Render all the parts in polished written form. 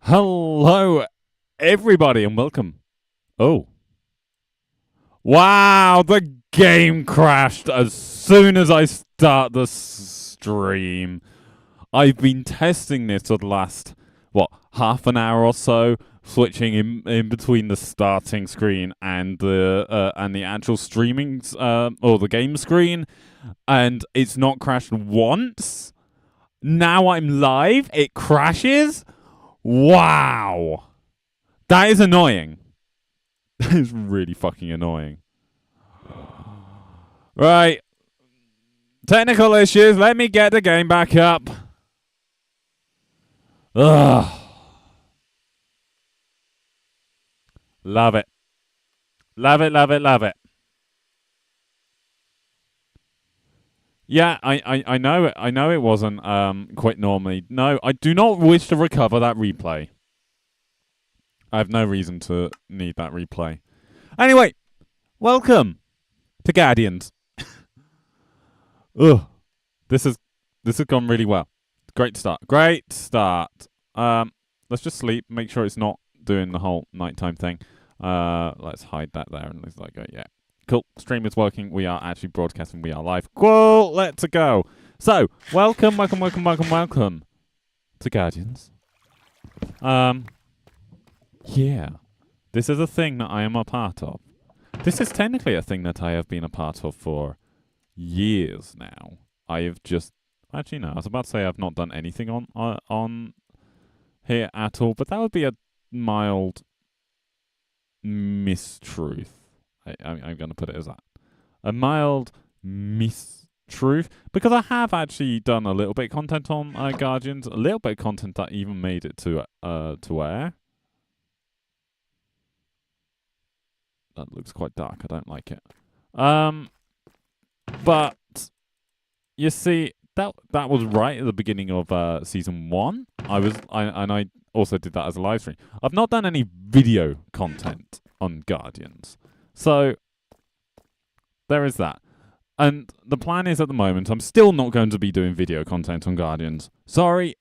Hello, everybody, and welcome. Oh. Wow, the game crashed as soon as I start the stream. I've been testing this for the last, half an hour or so, switching in between the starting screen and the actual streaming, or the game screen, and it's not crashed once. Now I'm live, it crashes? Wow. That is annoying. That is really fucking annoying. Right. Technical issues. Let me get the game back up. Ugh. Love it. Love it, love it, love it. Yeah, I know it. I know it wasn't quite normally. No, I do not wish to recover that replay. I have no reason to need that replay. Anyway, welcome to Guardians. Ugh, this has gone really well. Great start. Great start. Let's just sleep. Make sure it's not doing the whole nighttime thing. Let's hide that there and let's go. Yeah. Cool. Stream is working. We are actually broadcasting. We are live. Cool. Let's go. So, welcome to Guardians. Yeah. This is a thing that I am a part of. This is technically a thing that I have been a part of for years now. I have just actually no. I was about to say I've not done anything on here at all, but that would be a mild mistruth. I'm going to put it as that. A mild mistruth. Because I have actually done a little bit of content on Guardians. A little bit of content that even made it to air. That looks quite dark. I don't like it. But you see, that was right at the beginning of season 1. I also did that as a live stream. I've not done any video content on Guardians. So, there is that. And the plan is at the moment, I'm still not going to be doing video content on Guardians. Sorry.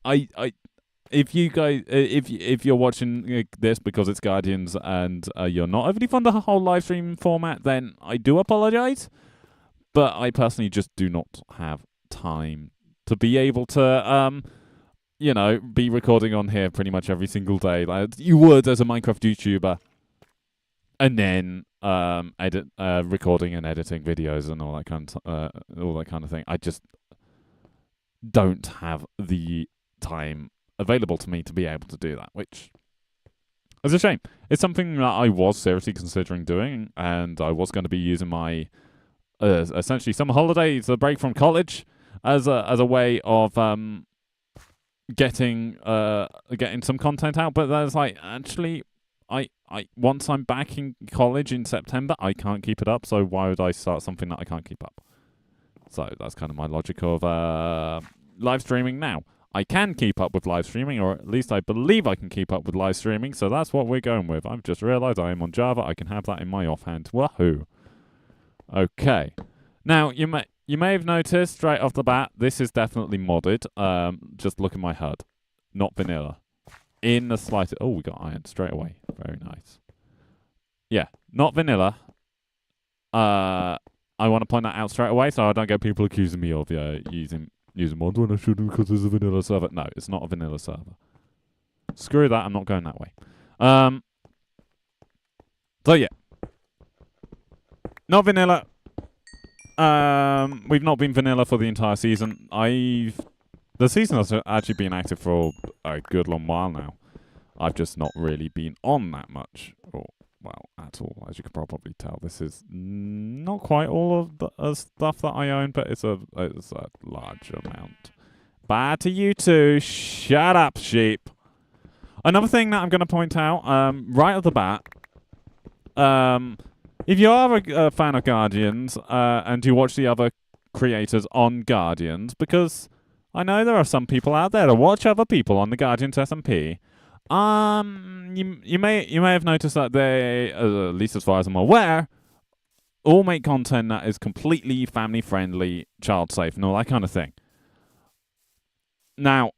If you guys, if you're watching this because it's Guardians and you're not overly fond of the whole live stream format, then I do apologize. But I personally just do not have time to be able to, be recording on here pretty much every single day like you would as a Minecraft YouTuber. And then recording and editing videos and all that kind of thing. I just don't have the time available to me to be able to do that, which is a shame. It's something that I was seriously considering doing, and I was going to be using my essentially summer holidays, a break from college, as a way of getting some content out. But that's like actually. I once I'm back in college in September, I can't keep it up, so why would I start something that I can't keep up? So that's kind of my logic of live streaming now. I can keep up with live streaming, or at least I believe I can keep up with live streaming, so that's what we're going with. I've just realised I am on Java. I can have that in my offhand. Wahoo. Okay. Now, you may have noticed right off the bat, this is definitely modded. Just look at my HUD. Not vanilla. In the slightest... Oh, we got iron straight away. Very nice. Yeah, not vanilla. I want to point that out straight away so I don't get people accusing me of using mods when I shouldn't because it's a vanilla server. No, it's not a vanilla server. Screw that, I'm not going that way. So, yeah. Not vanilla. We've not been vanilla for the entire season. The season has actually been active for a good long while now. I've just not really been on that much, at all, as you can probably tell. This is not quite all of the stuff that I own, but it's a large amount. Bad to you too. Shut up, sheep. Another thing that I'm going to point out, right off the bat, if you are a fan of Guardians and you watch the other creators on Guardians, because I know there are some people out there that watch other people on the Guardians SMP. You may have noticed that they, at least as far as I'm aware, all make content that is completely family friendly, child safe, and all that kind of thing. Now,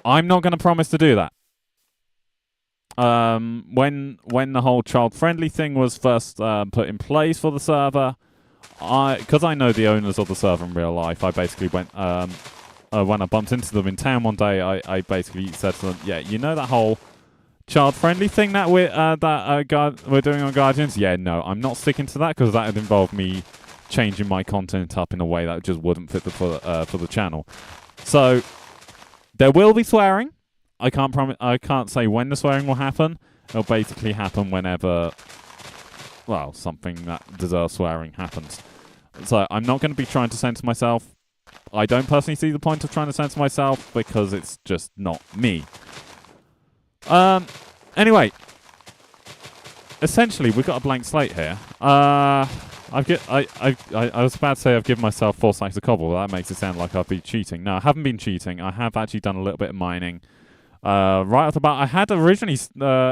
I'm not going to promise to do that. When the whole child-friendly thing was first put in place for the server, because I know the owners of the server in real life, I basically went, when I bumped into them in town one day, I basically said to them, yeah, you know that whole child-friendly thing that we're doing on Guardians? Yeah, no, I'm not sticking to that because that would involve me changing my content up in a way that just wouldn't fit for the channel. So there will be swearing. I can't say when the swearing will happen. It'll basically happen whenever, well, something that deserves swearing happens. So I'm not going to be trying to censor myself. I don't personally see the point of trying to censor myself because it's just not me. Anyway, essentially we've got a blank slate here. I was about to say I've given myself 4 stacks of cobble, but that makes it sound like I've been cheating. No, I haven't been cheating. I have actually done a little bit of mining. Right off the bat, I had originally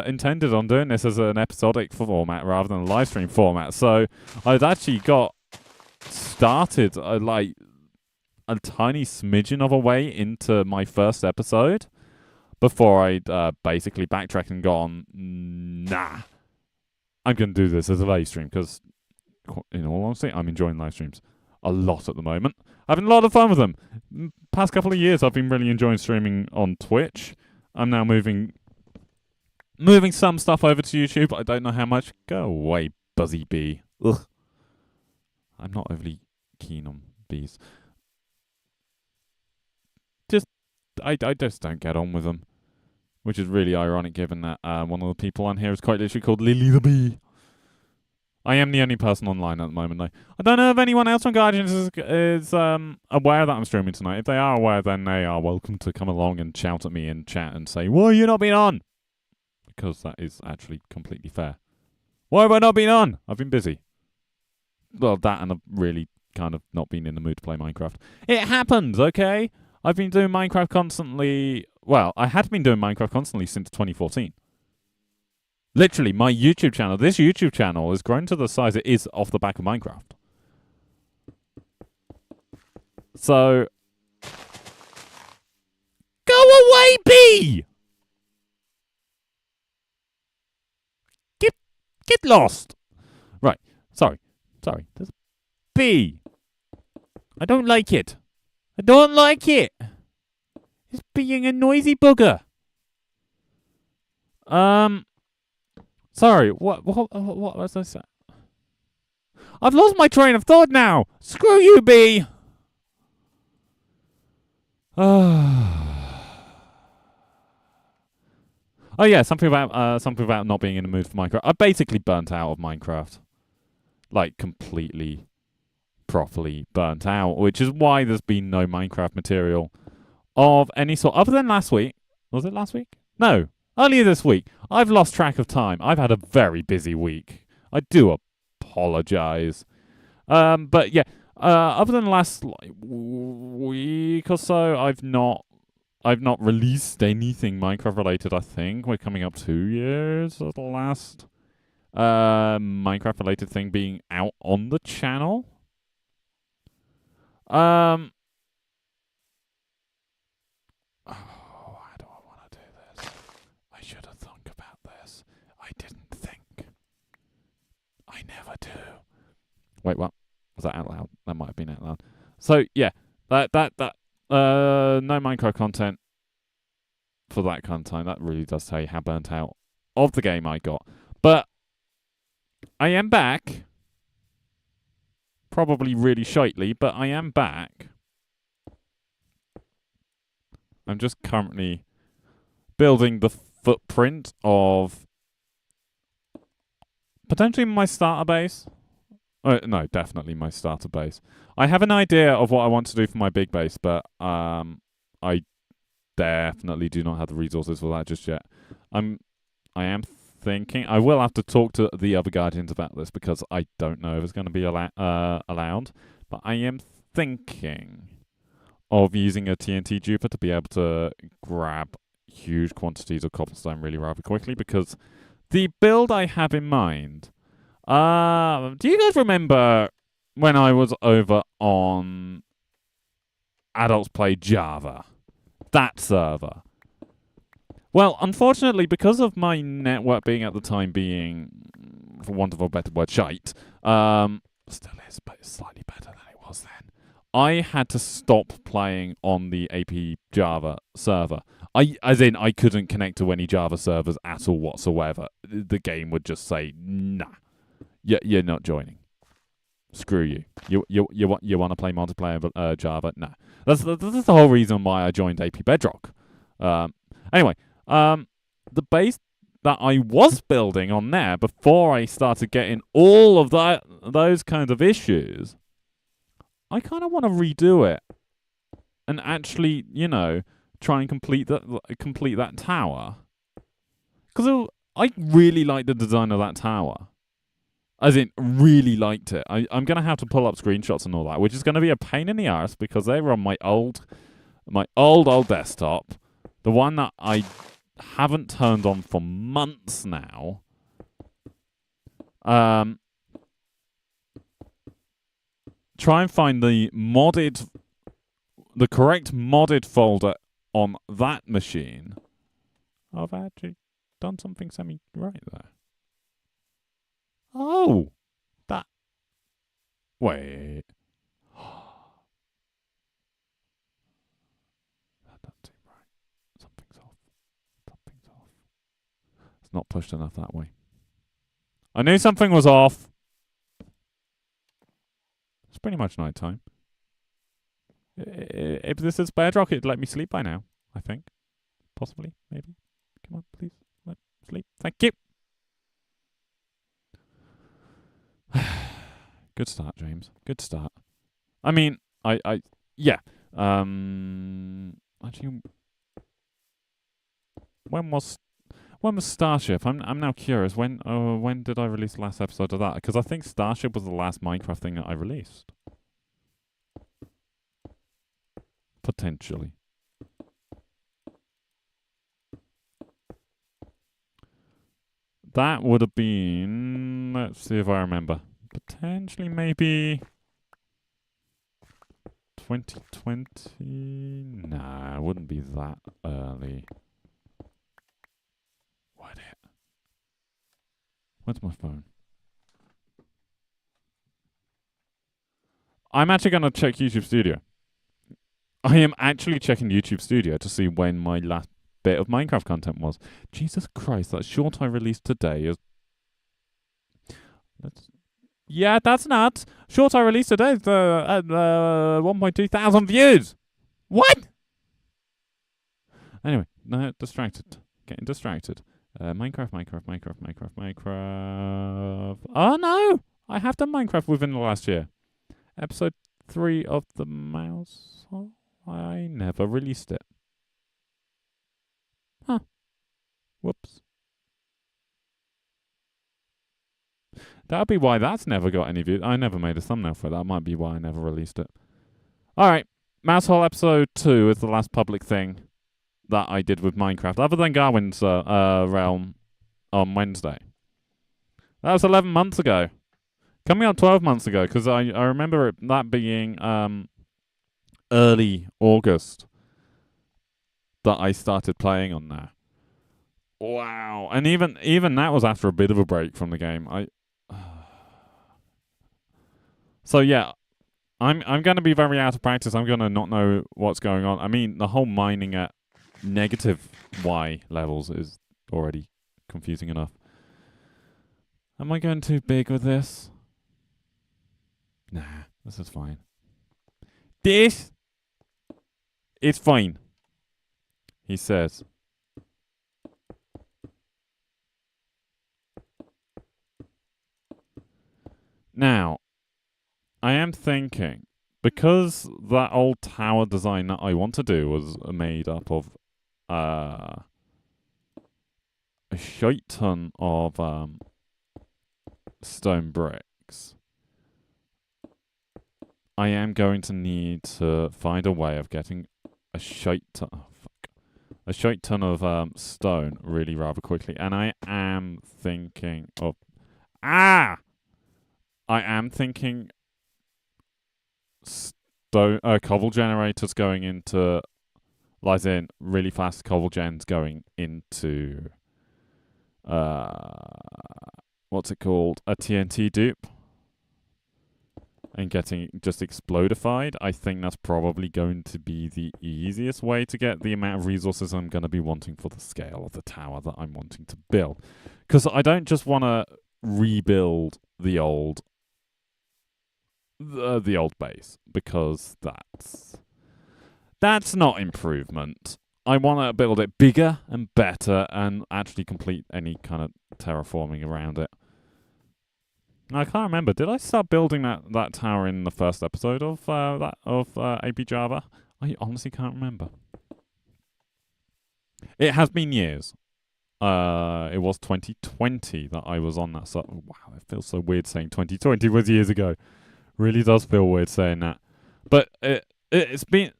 intended on doing this as an episodic format rather than a live stream format. So I'd actually got started like a tiny smidgen of a way into my first episode before I'd basically backtracked and gone, nah, I'm going to do this as a live stream because, in all honesty, I'm enjoying live streams a lot at the moment. Having a lot of fun with them. Past couple of years, I've been really enjoying streaming on Twitch. I'm now moving some stuff over to YouTube. I don't know how much. Go away, Buzzy Bee. Ugh. I'm not overly keen on bees. I just don't get on with them, which is really ironic given that one of the people on here is quite literally called Lily the Bee. I am the only person online at the moment, though. I don't know if anyone else on Guardians is aware that I'm streaming tonight. If they are aware, then they are welcome to come along and shout at me in chat and say, why are you not been on? Because that is actually completely fair. Why have I not been on? I've been busy. Well, that and I've really kind of not been in the mood to play Minecraft. It happens, okay? I've been doing Minecraft constantly. Well, I had been doing Minecraft constantly since 2014. Literally, my YouTube channel, this YouTube channel has grown to the size it is off the back of Minecraft. So, go away, bee! Get lost! Right, sorry. There's a bee. I don't like it. It's being a noisy bugger. Sorry, what was I saying? I've lost my train of thought now. Screw you, bee. Oh yeah, something about not being in the mood for Minecraft. I basically burnt out of Minecraft, like completely, properly burnt out, which is why there's been no Minecraft material of any sort other than last week. Was it last week? No. Earlier this week. I've lost track of time. I've had a very busy week. I do apologize. But yeah, other than the last week or so, I've not released anything Minecraft related, I think. We're coming up 2 years of the last Minecraft related thing being out on the channel. Wait, what? Was that out loud? That might have been out loud. So yeah, no Minecraft content for that kind of time. That really does tell you how burnt out of the game I got. But I am back. Probably really shitely, but I am back. I'm just currently building the footprint of potentially my starter base. No, definitely my starter base. I have an idea of what I want to do for my big base, but I definitely do not have the resources for that just yet. I am thinking I will have to talk to the other Guardians about this because I don't know if it's going to be allowed. But I am thinking of using a TNT duper to be able to grab huge quantities of cobblestone really rather quickly, because the build I have in mind. Do you guys remember when I was over on Adults Play Java? That server. Well, unfortunately, because of my network being at the time being, for want of a better word, shite, still is, but it's slightly better than it was then. I had to stop playing on the AP Java server. As in, I couldn't connect to any Java servers at all whatsoever. The game would just say, "Nah, you're not joining. Screw you. You want to play multiplayer Java? Nah." That's the whole reason why I joined AP Bedrock. Anyway, the base that I was building on there before I started getting all of those kinds of issues, I kind of want to redo it and actually, try and complete that tower. Because I really like the design of that tower. As in, really liked it. I'm going to have to pull up screenshots and all that, which is going to be a pain in the arse because they were on my old desktop. The one that I haven't turned on for months now. Try and find the correct modded folder on that machine. I've actually done something semi-right there. Oh! Wait. That doesn't seem right. Something's off. It's not pushed enough that way. I knew something was off. It's pretty much night time. If this is Bedrock, it'd let me sleep by now, I think. Possibly, maybe. Come on, please. Let me sleep. Thank you. Good start, James. Good start. I mean, yeah. Actually, when was Starship? I'm now curious. When did I release the last episode of that? Because I think Starship was the last Minecraft thing that I released. Potentially. That would have been. Let's see if I remember. Potentially, maybe 2020. Nah, it wouldn't be that early. Would it? Where's my phone? I'm actually going to check YouTube Studio. I am actually checking YouTube Studio to see when my last bit of Minecraft content was. Jesus Christ, that short I released today is... Yeah, that's nuts. Short I released today is 1.2 thousand views. What? Anyway, no, distracted. Getting distracted. Minecraft. Oh no! I have done Minecraft within the last year. Episode 3 of the Mouse. Oh, I never released it. Huh. Whoops. That would be why that's never got any views. I never made a thumbnail for it. That might be why I never released it. Alright. Mousehole episode 2 is the last public thing that I did with Minecraft, other than Garwin's Realm on Wednesday. That was 11 months ago. Coming on 12 months ago, because I remember that being early August that I started playing on there. Wow. And even that was after a bit of a break from the game. So yeah, I'm going to be very out of practice. I'm going to not know what's going on. I mean, the whole mining at negative Y levels is already confusing enough. Am I going too big with this? Nah, this is fine. This is fine, he says. Now, I am thinking, because that old tower design that I want to do was made up of a shite ton of stone bricks, I am going to need to find a way of getting a shite ton of stone really rather quickly. And I am thinking of stone cobble generators going into Lies in really fast cobble gens going into what's it called? A TNT dupe. And getting just explodified. I think that's probably going to be the easiest way to get the amount of resources I'm going to be wanting for the scale of the tower that I'm wanting to build. Because I don't just want to rebuild the old base, because that's not improvement. I want to build it bigger and better and actually complete any kind of terraforming around it. I can't remember. Did I start building that tower in the first episode of AP Java? I honestly can't remember. It has been years. It was 2020 that I was on that. So wow, it feels so weird saying 2020 was years ago. Really does feel weird saying that. But it's been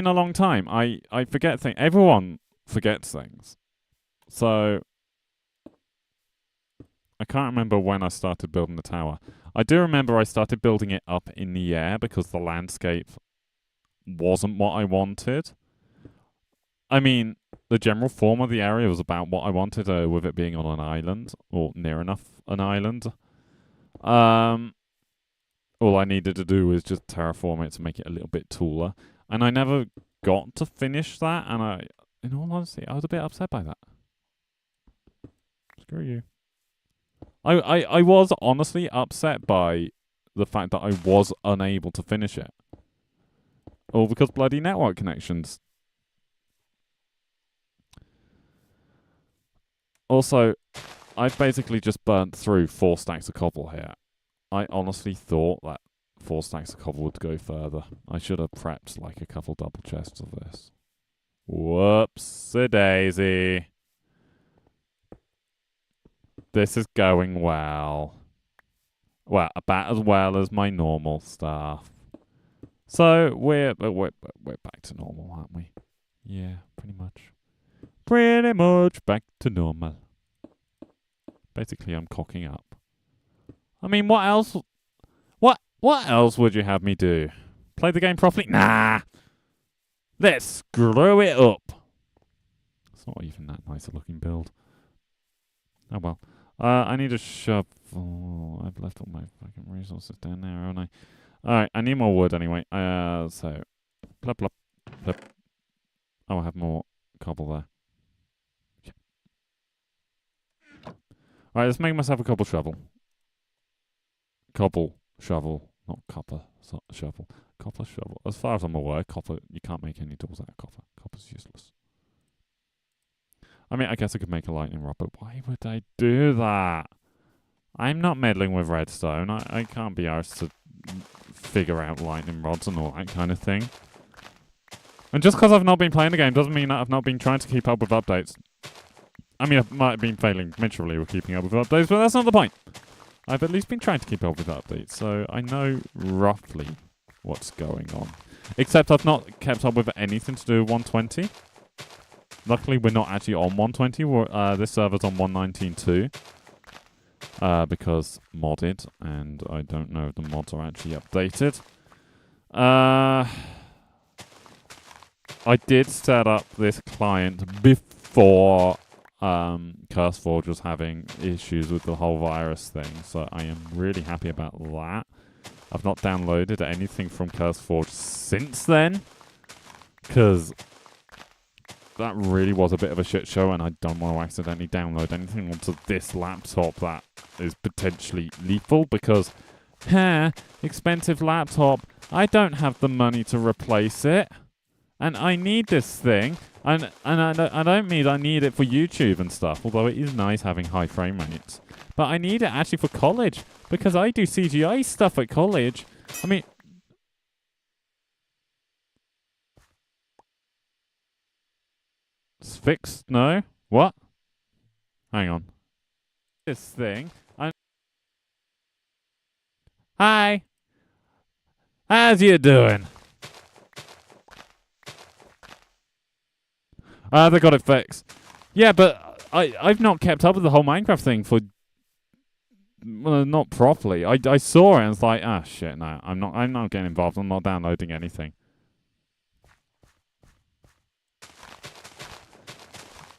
a long time. I forget things. Everyone forgets things. So I can't remember when I started building the tower. I do remember I started building it up in the air because the landscape wasn't what I wanted. I mean, the general form of the area was about what I wanted, with it being on an island, or near enough an island. All I needed to do was just terraform it to make it a little bit taller. And I never got to finish that, and in all honesty, I was a bit upset by that. Screw you. I was honestly upset by the fact that I was unable to finish it. All because bloody network connections. Also, I've basically just burnt through 4 stacks of cobble here. I honestly thought that 4 stacks of cobble would go further. I should have prepped like a couple double chests of this. Whoops-a-daisy. This is going well. Well, about as well as my normal stuff. So we're back to normal, aren't we? Yeah, pretty much. Pretty much back to normal. Basically, I'm cocking up. I mean, what else? What else would you have me do? Play the game properly? Nah. Let's screw it up. It's not even that nice a looking build. Oh well. I need a shovel. I've left all my fucking resources down there, haven't I? Alright, I need more wood anyway. So, plop, plop, plop. Oh, I have more cobble there. Yeah. Alright, let's make myself a cobble shovel. Cobble shovel, not copper shovel. Copper shovel. As far as I'm aware, copper, you can't make any tools out of copper. Copper's useless. I mean, I guess I could make a lightning rod, but why would I do that? I'm not meddling with redstone. I can't be arsed to figure out lightning rods and all that kind of thing. And just because I've not been playing the game doesn't mean that I've not been trying to keep up with updates. I mean, I might have been failing miserably with keeping up with updates, but that's not the point. I've at least been trying to keep up with updates, so I know roughly what's going on. Except I've not kept up with anything to do with 120. Luckily, we're not actually on 120. This server's on 119.2. Because modded, and I don't know if the mods are actually updated. I did set up this client before CurseForge was having issues with the whole virus thing, so I am really happy about that. I've not downloaded anything from CurseForge since then, because that really was a bit of a shit show, and I don't want to accidentally download anything onto this laptop that is potentially lethal, because, expensive laptop, I don't have the money to replace it, and I need this thing, and I don't mean I need it for YouTube and stuff, although it is nice having high frame rates, but I need it actually for college, because I do CGI stuff at college. I mean, it's fixed? No? What? Hang on. This thing. Hi. How's you doing? They got it fixed. Yeah, but I've not kept up with the whole Minecraft thing for not properly. I saw it and it's like, shit, no, I'm not getting involved. I'm not downloading anything.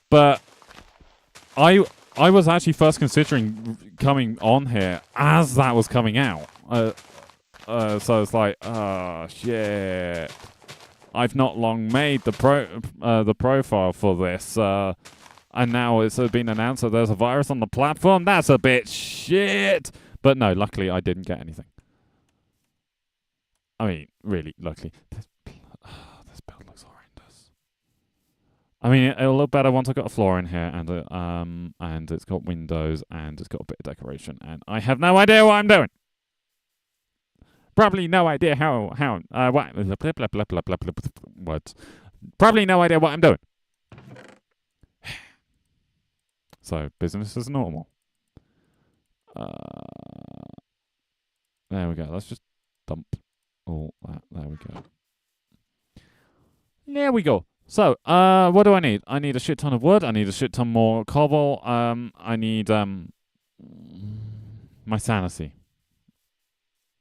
But I was actually first considering coming on here as that was coming out. So it's like, oh shit. I've not long made the profile for this, and now it's been announced that there's a virus on the platform. That's a bit shit. But no, luckily I didn't get anything. I mean, really, luckily. This build looks horrendous. I mean, it'll look better once I've got a floor in here, and it's got windows, and it's got a bit of decoration, and I have no idea what I'm doing. Probably no idea what Probably no idea what I'm doing. So business as normal. There we go. Let's just dump all that. There we go. There we go. So, what do I need? I need a shit ton of wood. I need a shit ton more cobble. I need my sanity.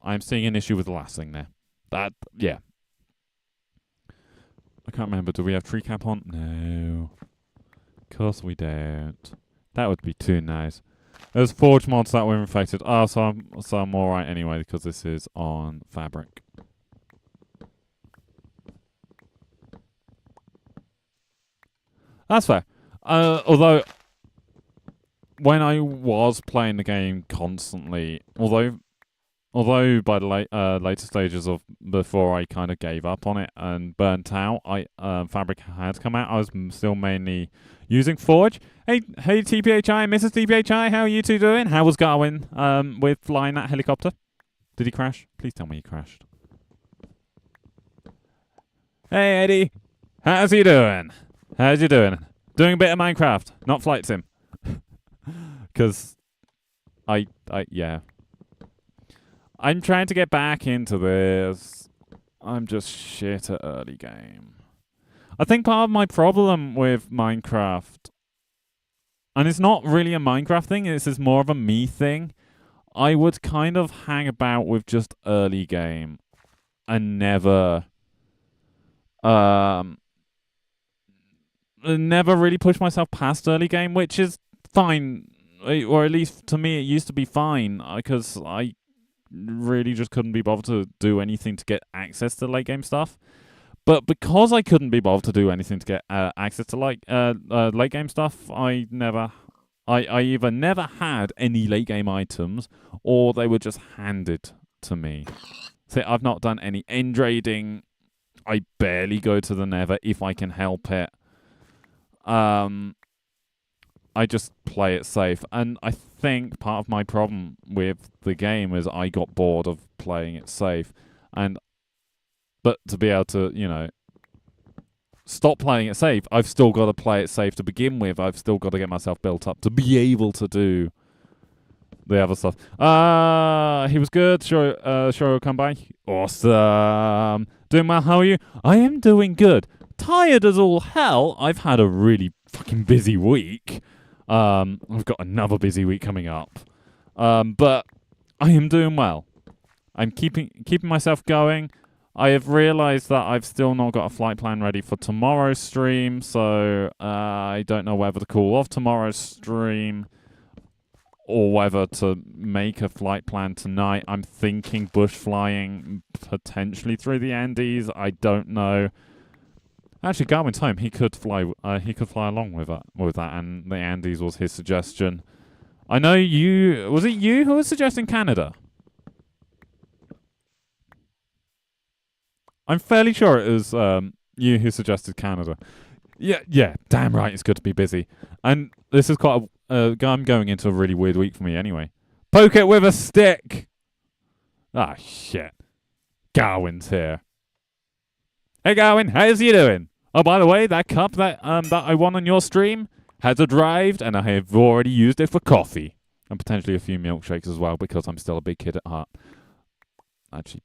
I'm seeing an issue with the last thing there. Yeah. I can't remember. Do we have tree cap on? No. Of course we don't. That would be too nice. There's forge mods that were infected. Oh, so I'm alright anyway because this is on fabric. That's fair. Although, when I was playing the game constantly, although by the later stages of before I kind of gave up on it and burnt out, Fabric had come out. I was still mainly using Forge. Hey TPHI, Mrs. TPHI, how are you two doing? How was Garwin with flying that helicopter? Did he crash? Please tell me he crashed. Hey Eddie, how's you doing? How's you doing? Doing a bit of Minecraft, not Flight Sim. Because yeah. I'm trying to get back into this. I'm just shit at early game. I think part of my problem with Minecraft, and it's not really a Minecraft thing, this is more of a me thing, I would kind of hang about with just early game and never really push myself past early game, which is fine. Or at least to me it used to be fine, because I really just couldn't be bothered to do anything to get access to late game stuff. But because I couldn't be bothered to do anything to get access to late game stuff, I either never had any late game items, or they were just handed to me. So I've not done any end raiding. I barely go to the Nether if I can help it. I just play it safe, and I think part of my problem with the game is I got bored of playing it safe, but to be able to, stop playing it safe, I've still got to play it safe to begin with. I've still got to get myself built up to be able to do the other stuff. He was good. Sure he'll come by. Awesome. Doing well, how are you? I am doing good. Tired as all hell. I've had a really fucking busy week. I've got another busy week coming up. But I am doing well. I'm keeping myself going. I have realised that I've still not got a flight plan ready for tomorrow's stream, so I don't know whether to call off tomorrow's stream or whether to make a flight plan tonight. I'm thinking bush flying potentially through the Andes. I don't know. Actually, Garwin's home. He could fly. He could fly along with that, and the Andes was his suggestion. I know you. Was it you who was suggesting Canada? I'm fairly sure it was you who suggested Canada. Yeah. Damn right, it's good to be busy. And this is quite I'm going into a really weird week for me anyway. Poke it with a stick. Ah, shit. Garwin's here. Hey, Garwin, how's you doing? Oh, by the way, that cup that I won on your stream has arrived, and I have already used it for coffee. And potentially a few milkshakes as well, because I'm still a big kid at heart. Actually,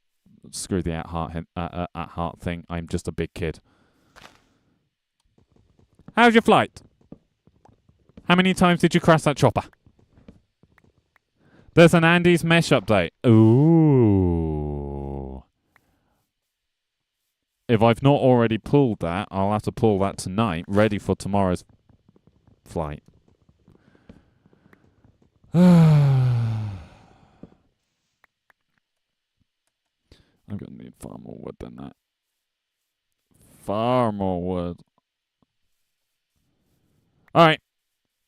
screw the at heart thing. I'm just a big kid. How's your flight? How many times did you crash that chopper? There's an Andes mesh update. Ooh. If I've not already pulled that, I'll have to pull that tonight, ready for tomorrow's... flight. I'm gonna need far more wood than that. Far more wood. Alright.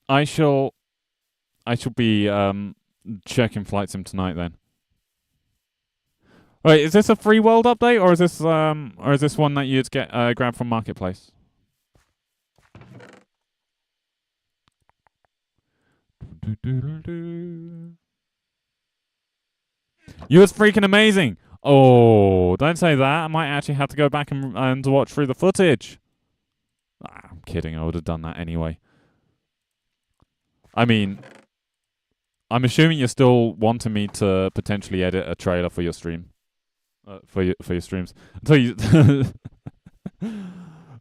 I shall be checking Flight Sim tonight then. Wait, is this a free world update or is this one that you'd get grab from Marketplace? You was freaking amazing. Oh, don't say that. I might actually have to go back and watch through the footage. I'm kidding. I would have done that anyway. I mean, I'm assuming you're still wanting me to potentially edit a trailer for your stream, for your streams until you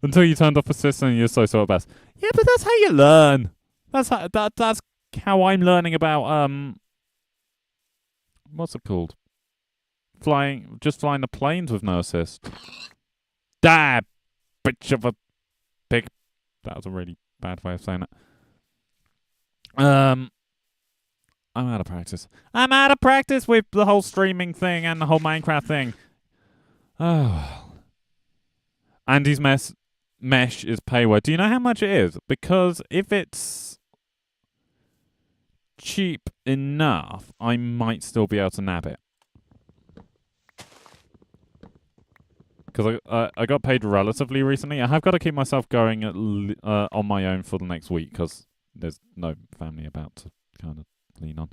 until you turned off assist and you're so at best. Yeah, but that's how you learn. That's how I'm learning about what's it called? Flying the planes with no assist. Dab, bitch of a pig. That was a really bad way of saying it. I'm out of practice. I'm out of practice with the whole streaming thing and the whole Minecraft thing. Oh. Andy's mesh is payware. Do you know how much it is? Because if it's cheap enough, I might still be able to nab it. Because I got paid relatively recently. I have got to keep myself going on my own for the next week because there's no family about to kind of lean on.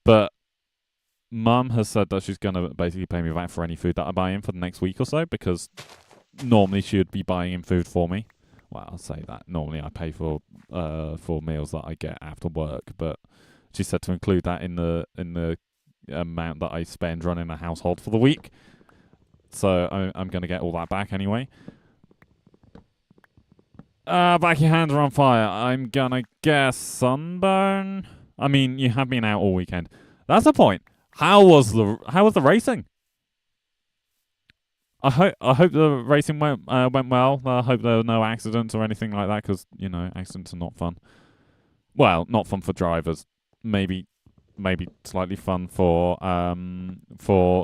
But Mum has said that she's going to basically pay me back for any food that I buy in for the next week or so because normally she would be buying in food for me. Well, I'll say that. Normally I pay for meals that I get after work, but she said to include that in the amount that I spend running a household for the week. So I'm going to get all that back anyway. Back your hands are on fire. I'm going to guess sunburn. I mean, you have been out all weekend. That's the point. How was the racing? I hope the racing went well. I hope there were no accidents or anything like that because, you know, accidents are not fun. Well, not fun for drivers. Maybe slightly fun for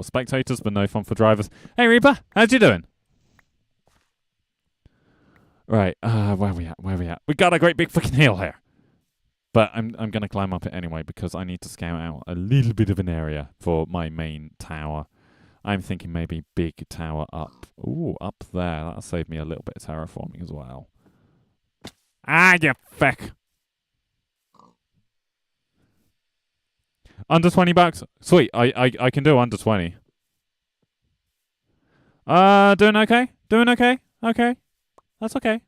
spectators, but no fun for drivers. Hey Reaper, how's you doing? Right, where we at? We got a great big fucking hill here. But I'm gonna climb up it anyway because I need to scout out a little bit of an area for my main tower. I'm thinking maybe big tower up. Ooh, up there. That'll save me a little bit of terraforming as well. Ah, you feck. Under $20? Sweet. I can do under 20. Doing okay? Doing okay? Okay. That's okay.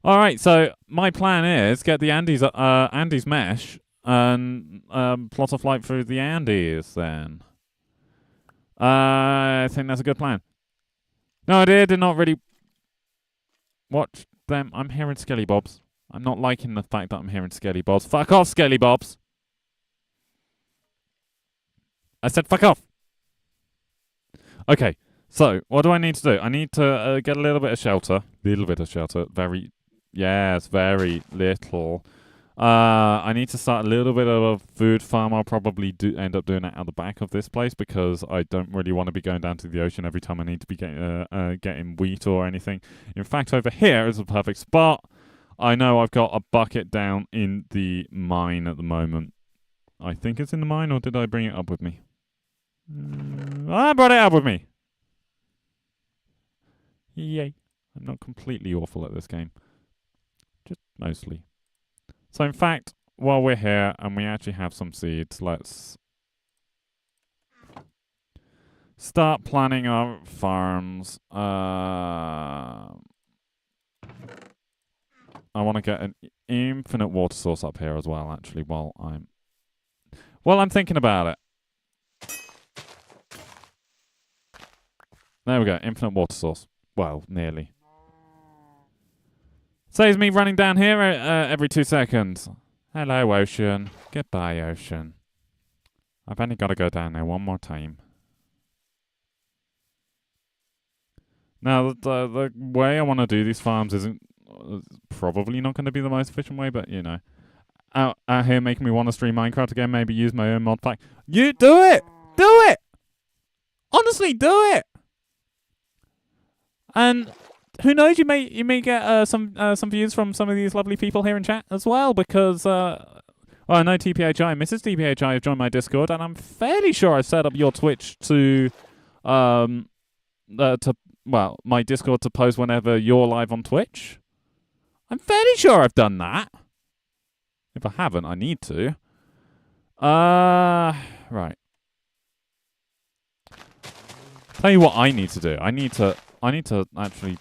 Alright, so my plan is get the Andes mesh and plot a flight through the Andes then. I think that's a good plan. No, I did not really watch them. I'm hearing Skelly Bobs. I'm not liking the fact that I'm hearing Skelly Bobs. Fuck off, Skelly Bobs. I said fuck off. Okay, so what do I need to do? I need to get a little bit of shelter. Very little. I need to start a little bit of a food farm. I'll probably end up doing it at the back of this place because I don't really want to be going down to the ocean every time I need to be getting wheat or anything. In fact, over here is a perfect spot. I know I've got a bucket down in the mine at the moment. I think it's in the mine, or did I bring it up with me? I brought it up with me. Yay. I'm not completely awful at this game. Just mostly. So in fact, while we're here and we actually have some seeds, let's start planning our farms. I want to get an infinite water source up here as well, actually, while I'm thinking about it. There we go, infinite water source. Well, nearly. Saves me running down here every 2 seconds. Hello, ocean. Goodbye, ocean. I've only got to go down there one more time. Now, the way I want to do these farms isn't probably not going to be the most efficient way, but, out here making me want to stream Minecraft again, maybe use my own mod pack. You do it! Do it! Honestly, do it! And who knows, you may get some views from some of these lovely people here in chat as well, because I know TPHI and Mrs. TPHI have joined my Discord, and I'm fairly sure I've set up your Twitch to my Discord to post whenever you're live on Twitch. I'm fairly sure I've done that. If I haven't, I need to. Right. Tell you what I need to do. I need to actually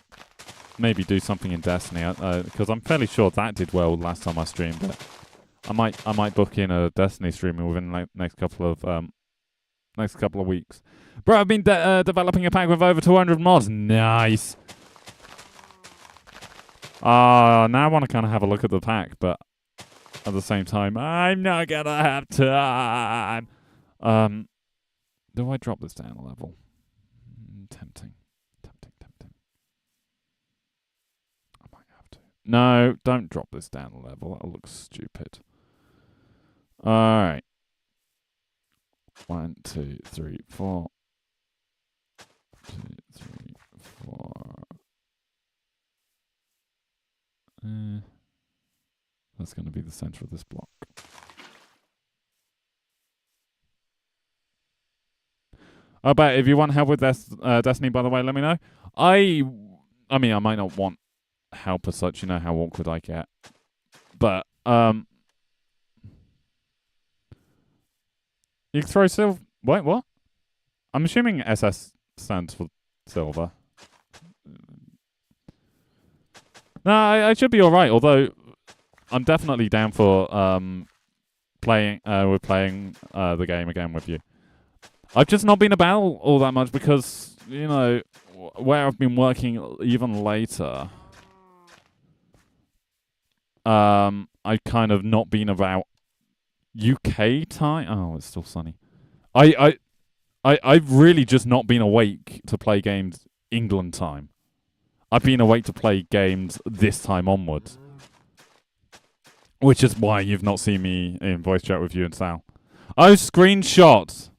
maybe do something in Destiny, because I'm fairly sure that did well last time I streamed it. I might book in a Destiny streaming within the next couple of weeks. Bro, I've been developing a pack with over 200 mods. Nice. Now I want to kind of have a look at the pack, but at the same time, I'm not gonna have time. Do I drop this down a level? Tempting. I might have to. No, don't drop this down a level. That looks stupid. Alright. 1, 2, 3, 4. 2, 3, 4. That's going to be the center of this block. Oh, but if you want help with Destiny, by the way, let me know. I mean, I might not want help as such. You know how awkward I get. But, you can throw silver. Wait, what? I'm assuming SS stands for silver. No, I should be alright, although I'm definitely down for playing the game again with you. I've just not been about all that much because, where I've been working even later, I've kind of not been about UK time. Oh, it's still sunny. I've really just not been awake to play games England time. I've been awake to play games this time onwards. Which is why you've not seen me in voice chat with you and Sal. Oh, screenshots.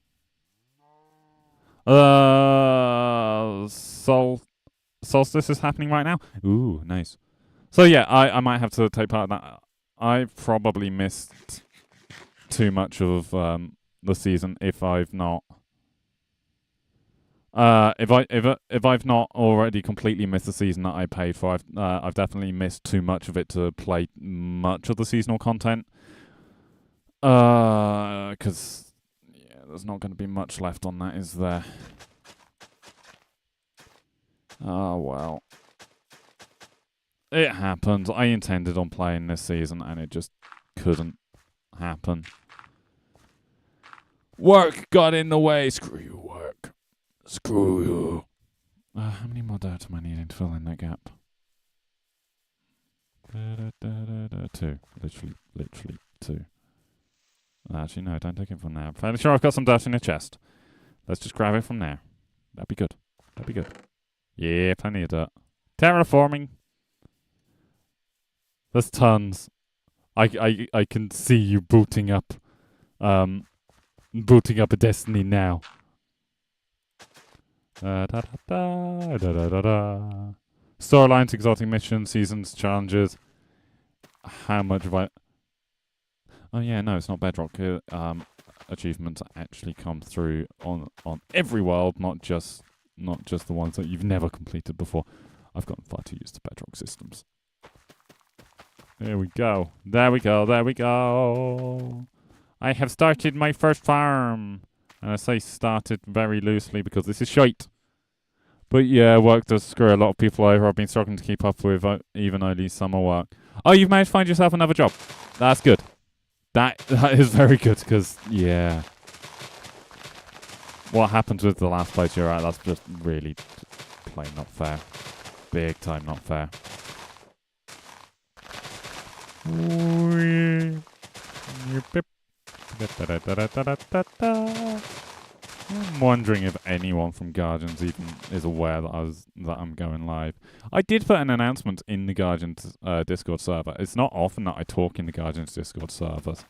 Solstice is happening right now. Ooh, nice. So yeah, I might have to take part in that. I've probably missed too much of the season if I've not if I've not already completely missed the season that I paid for. I've definitely missed too much of it to play much of the seasonal content. Because there's not going to be much left on that, is there? Oh well. It happens. I intended on playing this season and it just couldn't happen. Work got in the way. Screw you, work. Screw you. How many more dirt am I needing to fill in that gap? 2. Literally 2. Actually, no, don't take it from there. I'm fairly sure I've got some dirt in the chest. Let's just grab it from there. That'd be good. Yeah, plenty of dirt. Terraforming. There's tons. I can see you booting up a Destiny now. Storylines, exotic missions, seasons, challenges. How much have I... Oh yeah, no, it's not Bedrock. Achievements actually come through on every world, not just the ones that you've never completed before. I've gotten far too used to Bedrock systems. There we go. There we go. I have started my first farm. And I say started very loosely because this is shite. But yeah, work does screw a lot of people over. I've been struggling to keep up with even early summer work. Oh, you've managed to find yourself another job. That's good. That is very good because, yeah. What happened with the last place you're at, that's just really plain not fair. Big time not fair. I'm wondering if anyone from Guardians even is aware that I'm going live. I did put an announcement in the Guardians Discord server. It's not often that I talk in the Guardians Discord servers.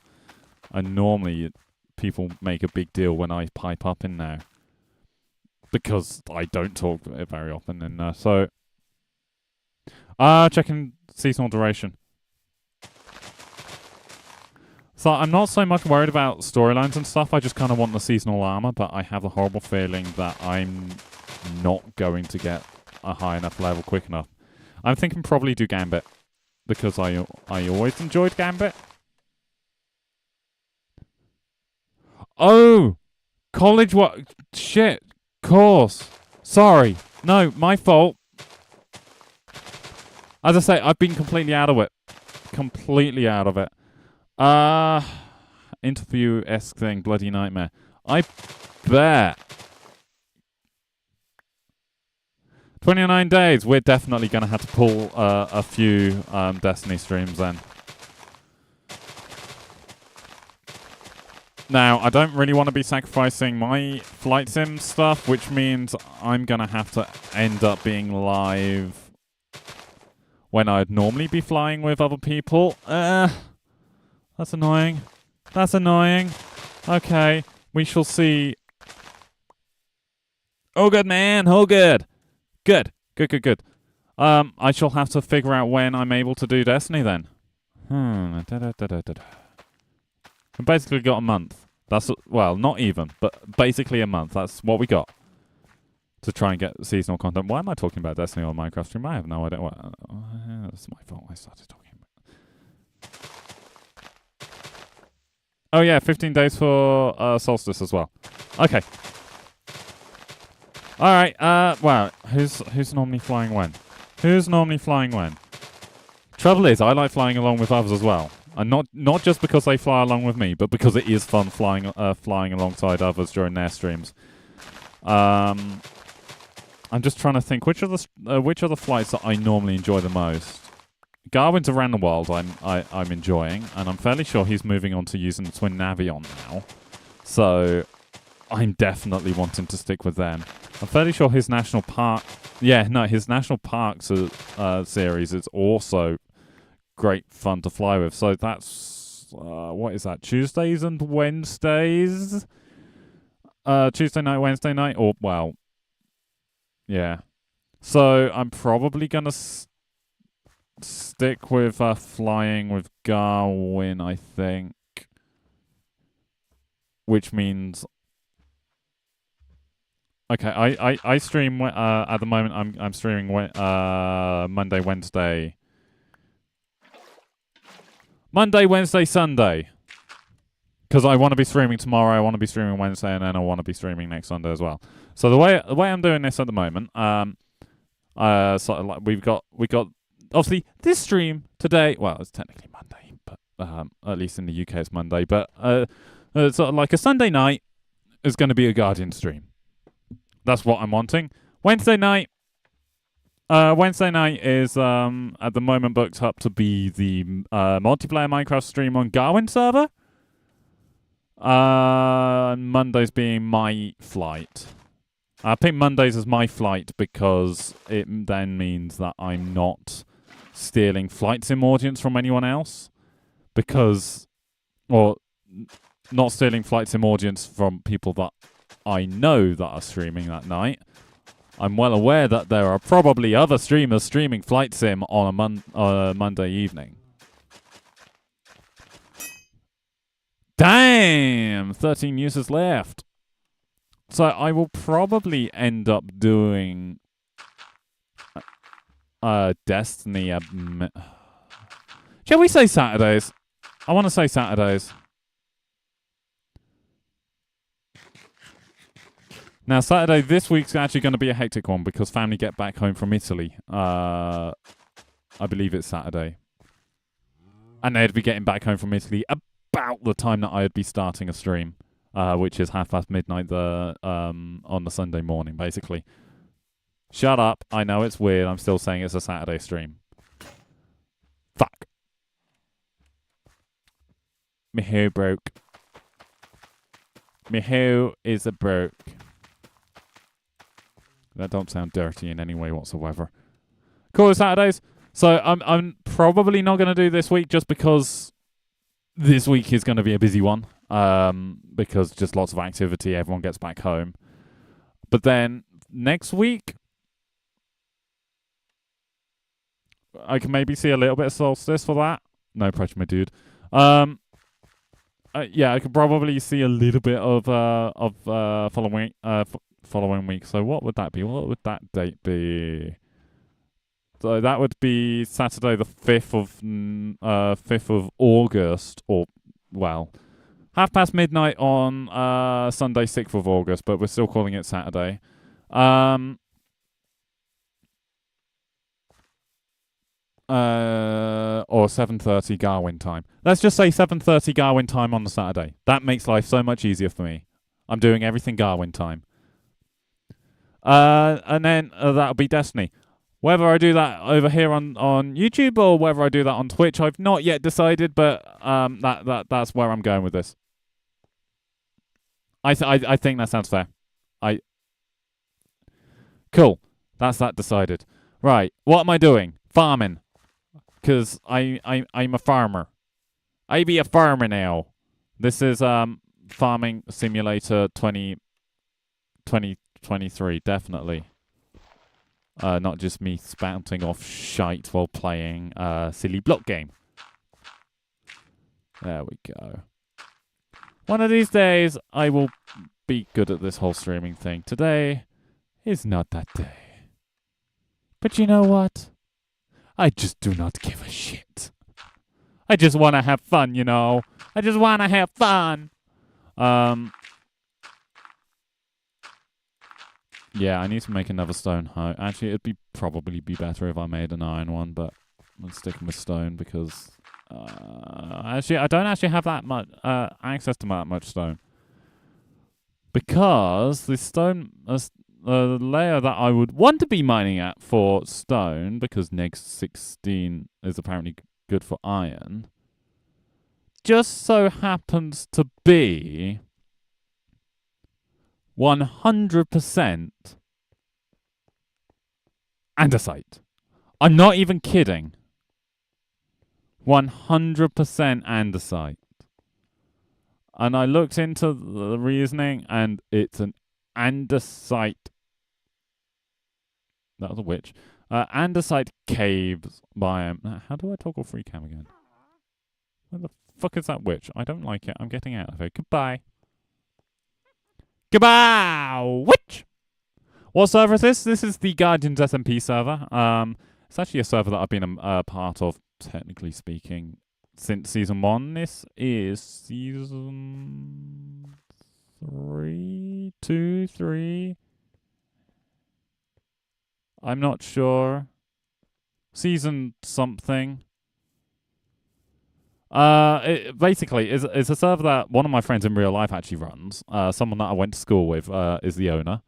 And normally people make a big deal when I pipe up in there. Because I don't talk very often in there. So, checking seasonal duration. So I'm not so much worried about storylines and stuff. I just kind of want the seasonal armor, but I have a horrible feeling that I'm not going to get a high enough level quick enough. I'm thinking probably do Gambit, because I always enjoyed Gambit. Oh! College what? Shit. Course. Sorry. No, my fault. As I say, I've been completely out of it. Completely out of it. Interview-esque thing, bloody nightmare. I bet. 29 days. We're definitely going to have to pull a few Destiny streams then. Now, I don't really want to be sacrificing my flight sim stuff, which means I'm going to have to end up being live when I'd normally be flying with other people. That's annoying. That's annoying. Okay, we shall see. Oh, good, man. Oh, good. Good. Good, good, good. I shall have to figure out when I'm able to do Destiny then. I've basically got a month. That's, well, not even, but basically a month. That's what we got to try and get seasonal content. Why am I talking about Destiny on Minecraft stream? I have no idea. That's my fault. I started talking about. Oh yeah, 15 days for Solstice as well. Okay. All right. Wow. Who's normally flying when? Who's normally flying when? Trouble is, I like flying along with others as well. And not just because they fly along with me, but because it is fun flying alongside others during their streams. I'm just trying to think which are the flights that I normally enjoy the most. Garwin's around the world I'm enjoying, and I'm fairly sure he's moving on to using the Twin Navion now. So I'm definitely wanting to stick with them. I'm fairly sure his national park, his national parks series is also great fun to fly with. So that's what is that? Tuesdays and Wednesdays. Tuesday night, Wednesday night, or well, yeah. So I'm probably gonna stick with flying with Garwin, I think, which means. Okay, I stream at the moment. I'm streaming Monday, Wednesday, Sunday, because I want to be streaming tomorrow. I want to be streaming Wednesday, and then I want to be streaming next Sunday as well. So the way I'm doing this at the moment, sort of like we got obviously this stream today. Well, it's technically Monday, but at least in the UK it's Monday. But sort of like a Sunday night is going to be a Guardian stream. That's what I'm wanting. Wednesday night is at the moment booked up to be the multiplayer Minecraft stream on Garwin server. Mondays being my flight. I pick Mondays as my flight because it then means that I'm not stealing flight sim audience from anyone else. Or not stealing flight sim audience from people that I know that are streaming that night. I'm well aware that there are probably other streamers streaming Flight Sim on a Monday evening. Damn! 13 users left. So I will probably end up doing Destiny. Shall we say Saturdays? I want to say Saturdays. Now, Saturday this week's actually going to be a hectic one because family get back home from Italy. I believe it's Saturday. And they'd be getting back home from Italy about the time that I'd be starting a stream, which is midnight on the Sunday morning, basically. Shut up. I know it's weird. I'm still saying it's a Saturday stream. Fuck. My hair broke. My hair is a broke. That don't sound dirty in any way whatsoever. Cool, Saturdays. So I'm probably not going to do this week just because this week is going to be a busy one. Because just lots of activity, everyone gets back home. But then next week, I can maybe see a little bit of Solstice for that. No pressure, my dude. Yeah, I could probably see a little bit of following week. So what would that be? What would that date be? So that would be Saturday the 5th of August, or well, midnight on Sunday 6th of August, but we're still calling it Saturday. Or 7:30 Garwin time. Let's just say 7:30 Garwin time on the Saturday. That makes life so much easier for me. I'm doing everything Garwin time. And then that'll be Destiny. Whether I do that over here on YouTube or whether I do that on Twitch, I've not yet decided, but that's where I'm going with this. I think that sounds fair. Cool. That's that decided. Right. What am I doing? Farming. Because I'm a farmer. I be a farmer now. This is Farming Simulator 2023, definitely. Not just me spouting off shite while playing a silly block game. There we go. One of these days, I will be good at this whole streaming thing. Today is not that day. But you know what? I just do not give a shit. I just want to have fun, you know. I just want to have fun. Yeah, I need to make another stone hoe. Actually, it'd probably be better if I made an iron one, but I'm sticking with stone because actually I don't actually have that much access to that much stone. Because the stone layer that I would want to be mining at for stone, because neg 16 is apparently good for iron, just so happens to be 100% andesite. I'm not even kidding. 100% andesite. And I looked into the reasoning, and it's an andesite. That was a witch. Andesite caves biome. How do I toggle free cam again? Where the fuck is that witch? I don't like it. I'm getting out of here. Goodbye. Goodbye, witch! What server is this? This is the Guardians SMP server. It's actually a server that I've been a part of, technically speaking, since season 1. This is season 3, 2, 3. I'm not sure. Season something. Basically, it's a server that one of my friends in real life actually runs. Someone that I went to school with is the owner.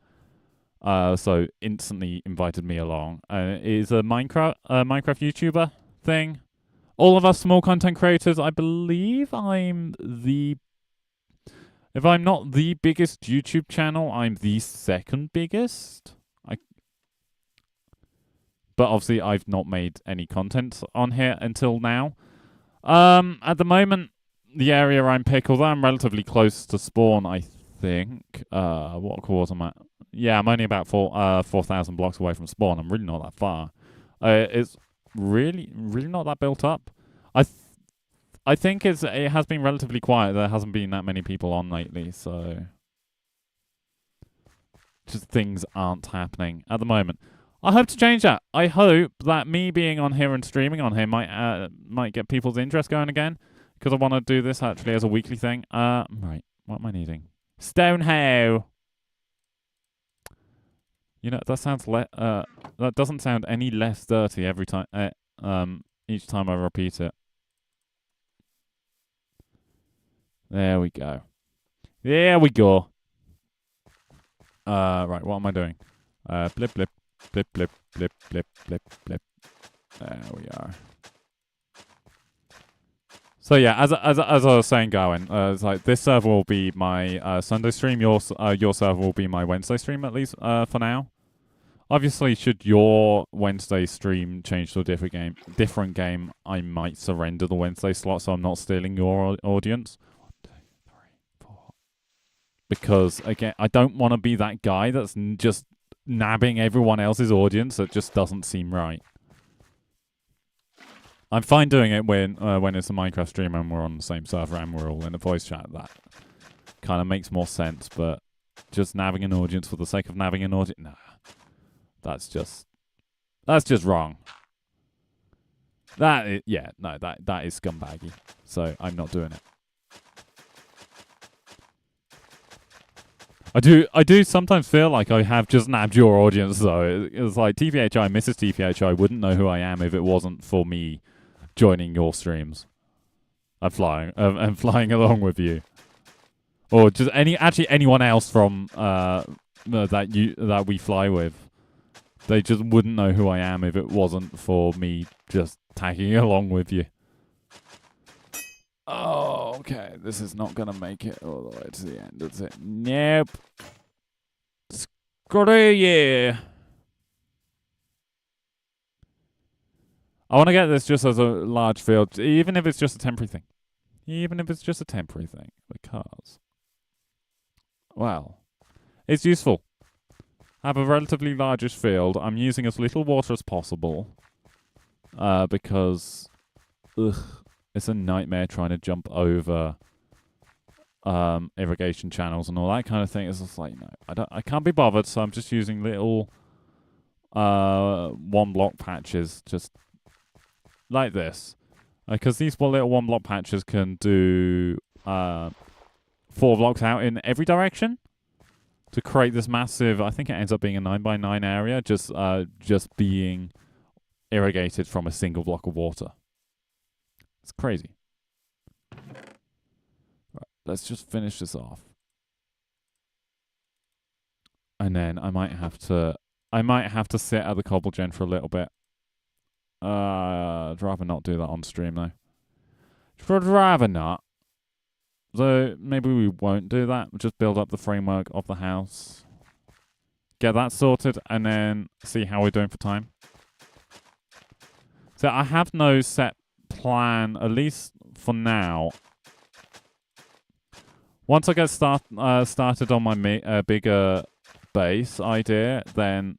So instantly invited me along. It is a Minecraft YouTuber thing. All of us small content creators, I believe if I'm not the biggest YouTube channel, I'm the second biggest. But obviously I've not made any content on here until now. At the moment, the area I'm picked, although I'm relatively close to spawn, I think. What course am I at? Yeah, I'm only about 4,000 blocks away from spawn. I'm really not that far. It's really not that built up. I think it has been relatively quiet. There hasn't been that many people on lately, so just things aren't happening at the moment. I hope to change that. I hope that me being on here and streaming on here might get people's interest going again, because I want to do this actually as a weekly thing. Right, what am I needing? Stone hoe. You know, that sounds that doesn't sound any less dirty every time. Each time I repeat it. There we go. There we go. Right, what am I doing? Blip, blip, blip, blip, blip, blip, blip, blip. There we are. So yeah, as I was saying, Garwin, it's like this server will be my Sunday stream. Your server will be my Wednesday stream, at least for now. Obviously, should your Wednesday stream change to a different game, I might surrender the Wednesday slot so I'm not stealing your audience. 1, 2, 3, 4. Because again, I don't want to be that guy that's just nabbing everyone else's audience. That just doesn't seem right. I'm fine doing it when it's a Minecraft stream and we're on the same server and we're all in a voice chat. That kind of makes more sense. But just nabbing an audience for the sake of nabbing an audience, nah. That's just wrong. That is scumbaggy. So I'm not doing it. I do sometimes feel like I have just nabbed your audience though. It's like TVHI, Mrs. TVHI wouldn't know who I am if it wasn't for me joining your streams. I'm flying along with you. Or just anyone else from that we fly with. They just wouldn't know who I am if it wasn't for me just tagging along with you. Oh, okay. This is not going to make it all the way to the end, is it? Nope. Screw you. I want to get this just as a large field, even if it's just a temporary thing. Because, well, it's useful. Have a relatively largish field. I'm using as little water as possible because it's a nightmare trying to jump over irrigation channels and all that kind of thing. It's just like, no, I can't be bothered, so I'm just using little 1 block patches just like this. Because these little 1 block patches can do 4 blocks out in every direction. To create this massive, I think it ends up being a 9x9 area, just being irrigated from a single block of water. It's crazy. Right, let's just finish this off, and then I might have to sit at the cobble gen for a little bit. I'd rather not do that on stream though. I'd rather not. So maybe we won't do that. We'll just build up the framework of the house. Get that sorted and then see how we're doing for time. So I have no set plan, at least for now. Once I get started on my bigger base idea, then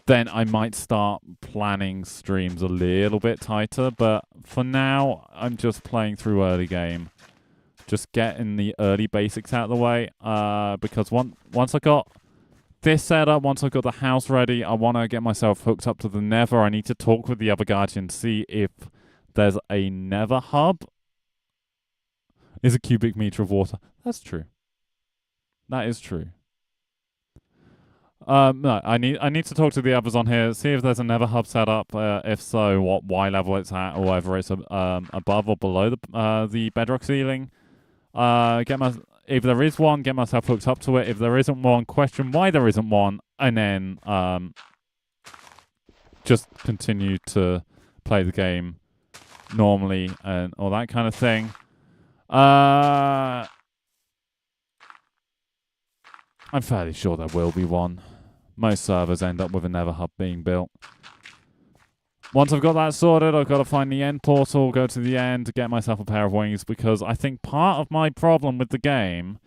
I might start planning streams a little bit tighter. But for now, I'm just playing through early game. Just getting the early basics out of the way. Because once I got this set up, once I got the house ready, I want to get myself hooked up to the Nether. I need to talk with the other guardian, see if there's a Nether hub. Is a cubic meter of water. That's true. That is true. No, I need to talk to the others on here, see if there's a Nether hub set up. If so, what Y level it's at, or whether it's above or below the bedrock ceiling. If there is one, get myself hooked up to it. If there isn't one, question why there isn't one, and then just continue to play the game normally and all that kind of thing. I'm fairly sure there will be one. Most servers end up with a Nether hub being built. Once I've got that sorted, I've got to find the end portal, go to the end, to get myself a pair of wings, because I think part of my problem with the game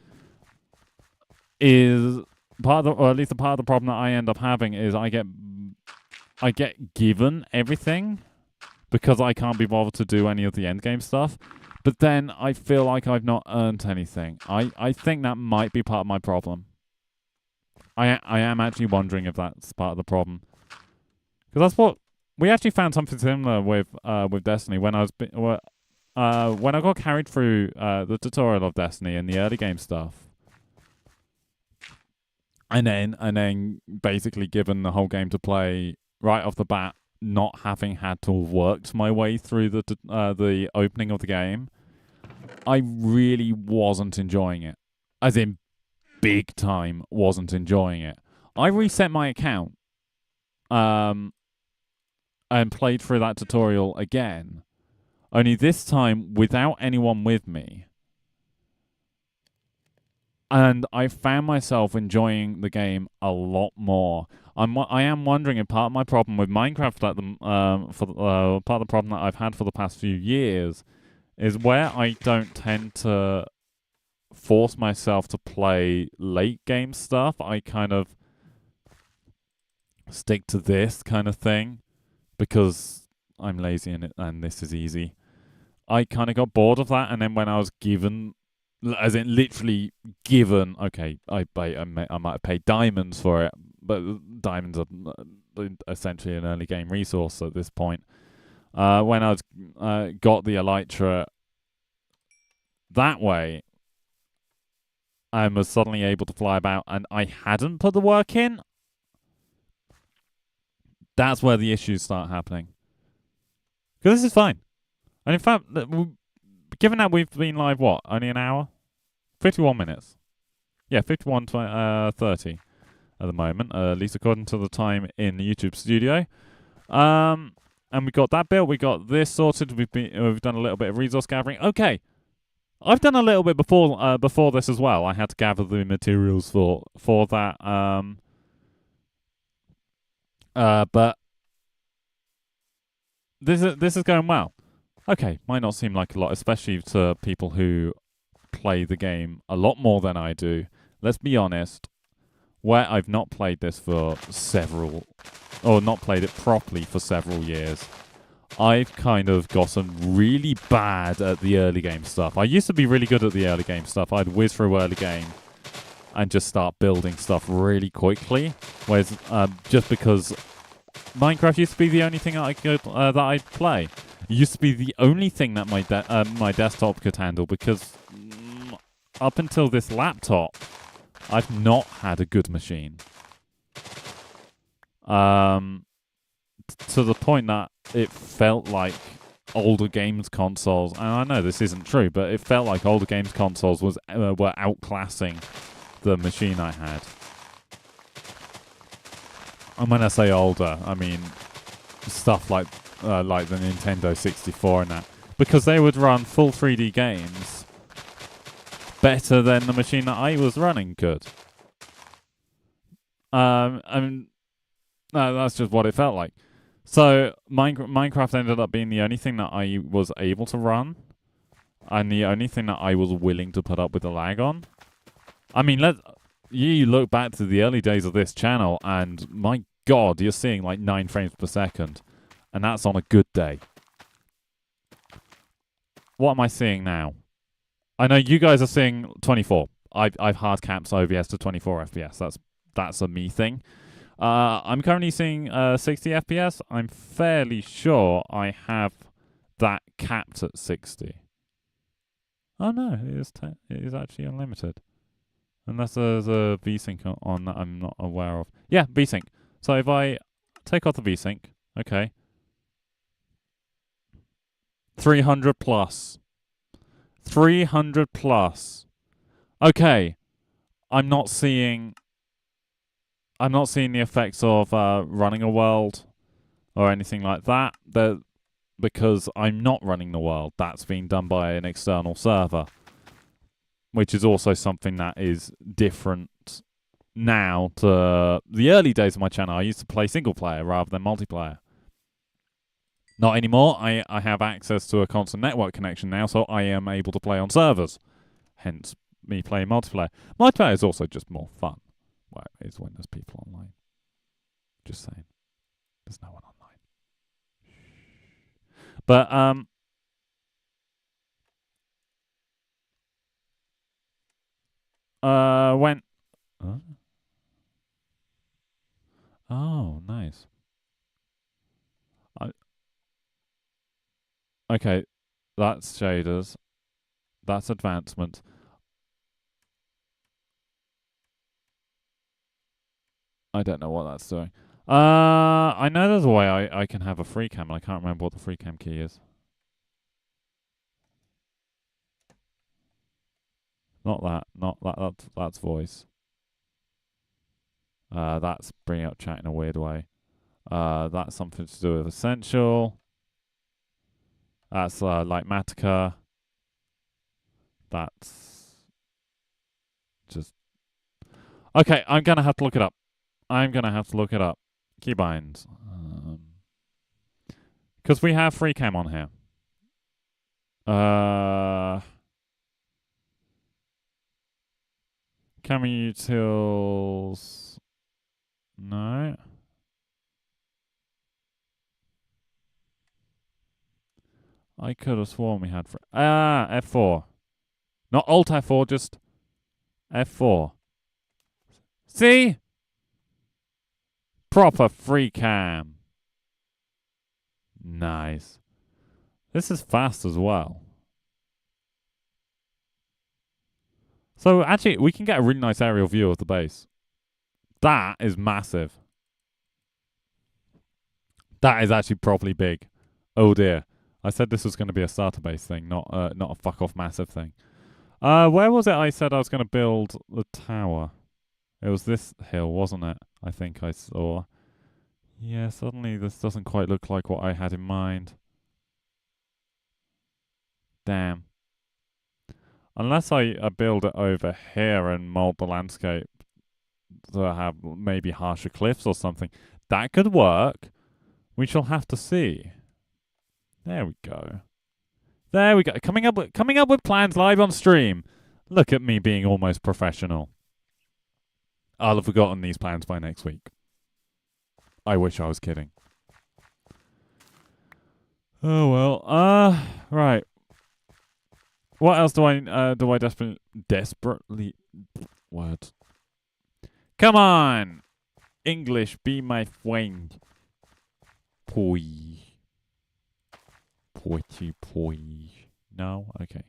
is or at least the part of the problem that I end up having is I get given everything because I can't be bothered to do any of the end game stuff. But then I feel like I've not earned anything. I think that might be part of my problem. I am actually wondering if that's part of the problem. Because that's what... We actually found something similar with Destiny when I got carried through the tutorial of Destiny and the early game stuff. And then basically given the whole game to play right off the bat, not having had to have worked my way through the opening of the game, I really wasn't enjoying it. As in, big time wasn't enjoying it. I reset my account and played through that tutorial again. Only this time without anyone with me. And I found myself enjoying the game a lot more. I am wondering if part of my problem with Minecraft at the part of the problem that I've had for the past few years is where I don't tend to force myself to play late game stuff. I kind of stick to this kind of thing because I'm lazy and this is easy. I kind of got bored of that, and then when I was given, as in literally given, okay, I might have paid diamonds for it, but diamonds are essentially an early game resource at this point. When I was got the elytra that way, I was suddenly able to fly about, and I hadn't put the work in. That's where the issues start happening. Because this is fine. And in fact, given that we've been live, what, only an hour? 51 minutes. Yeah, 30 at the moment, at least according to the time in the YouTube studio. And we got that built, we got this sorted, we've done a little bit of resource gathering. Okay, I've done a little bit before this as well. I had to gather the materials for that. But this is going well. Okay, might not seem like a lot, especially to people who play the game a lot more than I do. Let's be honest. Where I've not played this for not played it properly for several years, I've kind of gotten really bad at the early game stuff. I used to be really good at the early game stuff. I'd whiz through early game and just start building stuff really quickly. Whereas, just because Minecraft used to be the only thing that I'd play. It used to be the only thing that my desktop could handle, because up until this laptop, I've not had a good machine. To the point that it felt like older games consoles, and I know this isn't true, but it felt like older games consoles were outclassing the machine I had. And when I say older, I mean stuff like the Nintendo 64 and that, because they would run full 3D games better than the machine that I was running could. I mean, no, that's just what it felt like. So Minecraft ended up being the only thing that I was able to run, and the only thing that I was willing to put up with the lag on. I mean, you look back to the early days of this channel, and my God, you're seeing like 9 frames per second, and that's on a good day. What am I seeing now? I know you guys are seeing 24. I've hard capped OBS to 24 FPS. That's a me thing. I'm currently seeing 60 FPS. I'm fairly sure I have that capped at 60. Oh no, it is actually unlimited. Unless there's a VSync on that I'm not aware of. Yeah, VSync. So if I take off the VSync, okay. 300 plus. 300 plus. Okay. I'm not seeing the effects of running a world or anything like that, because I'm not running the world. That's being done by an external server, which is also something that is different now to the early days of my channel. I used to play single player rather than multiplayer. Not anymore. I have access to a constant network connection now, so I am able to play on servers. Hence, me playing multiplayer. Multiplayer is also just more fun. Well, it is when there's people online. Just saying. There's no one online. But, when... Oh, nice. Okay, that's shaders. That's advancement. I don't know what that's doing. I know there's a way I can have a free cam, and I can't remember what the free cam key is. Not that. That's voice. That's bringing up chat in a weird way. That's something to do with essential. That's like Matica. That's just... Okay, I'm going to have to look it up. Keybinds. Because we have FreeCam on here. Camera utils... No. I could have sworn we had... F4. Not Alt F4, just F4. See? Proper FreeCam. Nice. This is fast as well. So actually, we can get a really nice aerial view of the base. That is massive. That is actually properly big. Oh dear. I said this was going to be a starter base thing, not a fuck off massive thing. Where was it I said I was going to build the tower? It was this hill, wasn't it? I think I saw. Yeah, suddenly this doesn't quite look like what I had in mind. Damn. Unless I build it over here and mold the landscape to have maybe harsher cliffs or something. That could work. We shall have to see. There we go. There we go. Coming up with plans live on stream. Look at me being almost professional. I'll have forgotten these plans by next week. I wish I was kidding. Oh well. Right. What else do I desperately words? Come on, English, be my friend. Poi. No, okay.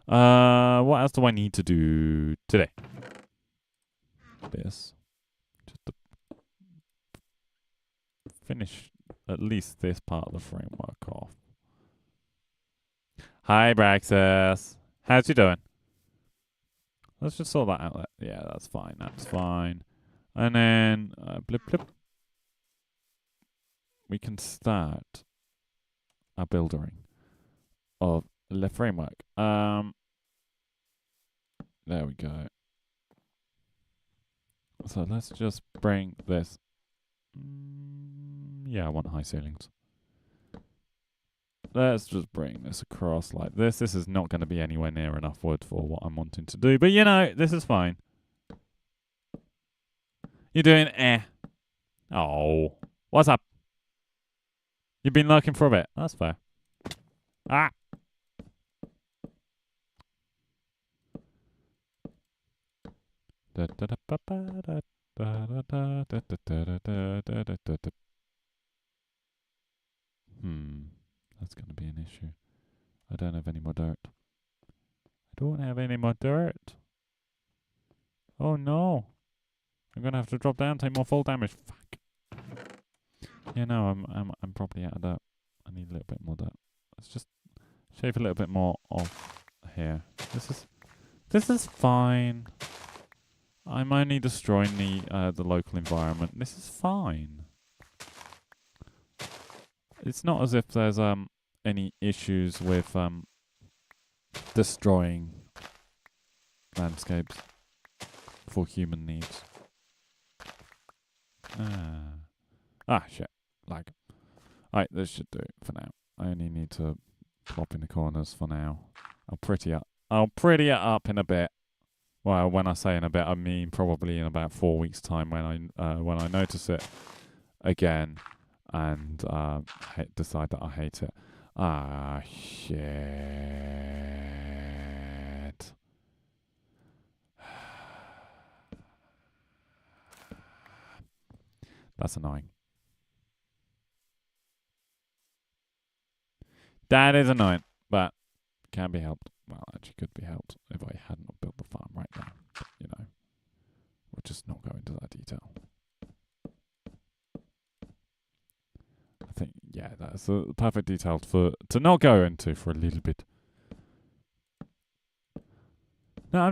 What else do I need to do today? This. Just to finish at least this part of the framework off. Hi, Braxis. How's you doing? Let's just sort that out. Yeah, that's fine. That's fine. And then, blip, blip. We can start our building of the framework. There we go. So let's just bring this. Yeah, I want high ceilings. Let's just bring this across like this. This is not going to be anywhere near enough wood for what I'm wanting to do. But, you know, this is fine. You're doing Oh. What's up? You've been lurking for a bit. That's fair. Ah. That's going to be an issue. I don't have any more dirt. Oh no. I'm going to have to drop down, take more fall damage. Fuck. Yeah, no, I'm probably out of dirt. I need a little bit more dirt. Let's just shave a little bit more off here. This is fine. I'm only destroying the local environment. This is fine. It's not as if there's any issues with destroying landscapes for human needs. Shit. Lag. Alright, this should do it for now. I only need to plop in the corners for now. I'll pretty it up in a bit. Well, when I say in a bit, I mean probably in about 4 weeks' time when I notice it again and decide that I hate it. Shit. That's annoying. That is annoying, but can be helped. Well, actually could be helped if I hadn't built the farm right now. But, you know, we'll just not go into that detail. I think, yeah, that's a perfect detail to not go into for a little bit. Now,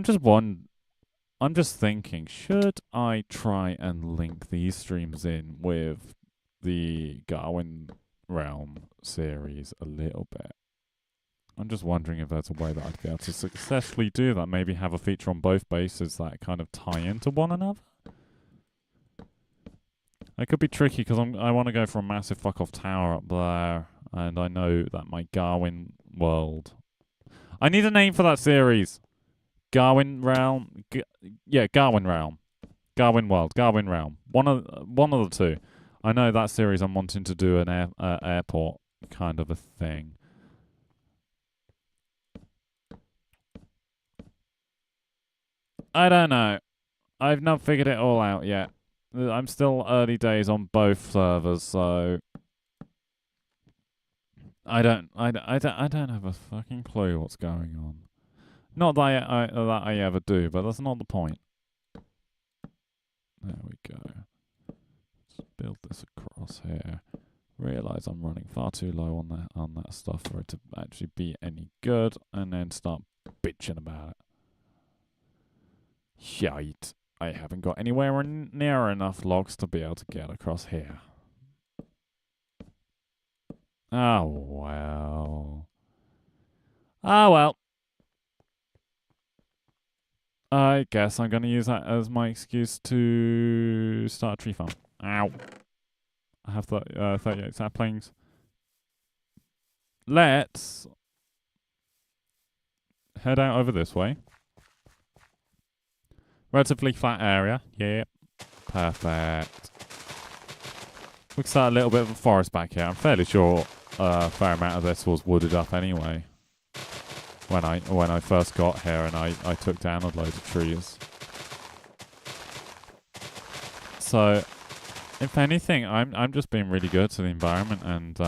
I'm just thinking, should I try and link these streams in with the Garwin Realm series a little bit? I'm just wondering if there's a way that I'd be able to successfully do that. Maybe have a feature on both bases that kind of tie into one another. It could be tricky because I want to go for a massive fuck off tower up there, and I know that my Garwin world. I need a name for that series. Garwin Realm. Garwin Realm. Garwin World. Garwin Realm. One of the two. I know that series. I'm wanting to do an airport kind of a thing. I don't know. I've not figured it all out yet. I'm still early days on both servers, so I don't have a fucking clue what's going on. Not that I ever do, but that's not the point. There we go. Let's build this across here. Realize I'm running far too low on that stuff for it to actually be any good, and then start bitching about it. Shite. I haven't got anywhere near enough logs to be able to get across here. Oh, well. Oh, well. I guess I'm going to use that as my excuse to start a tree farm. Ow. I have 38 saplings. Let's head out over this way. Relatively flat area. Yep. Perfect. We can start a little bit of a forest back here. I'm fairly sure a fair amount of this was wooded up anyway. When I first got here and I took down a load of trees. So, if anything, I'm just being really good to the environment and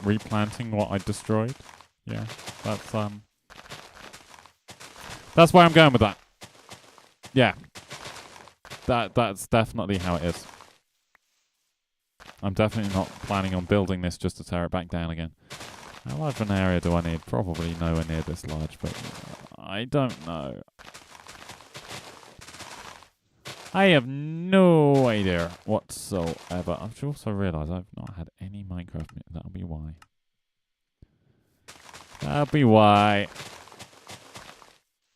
replanting what I destroyed. Yeah, that's where I'm going with that. Yeah, that's definitely how it is. I'm definitely not planning on building this just to tear it back down again. How large an area do I need? Probably nowhere near this large, but I don't know. I have no idea whatsoever. I've also realised I've not had any Minecraft. That'll be why. That'll be why.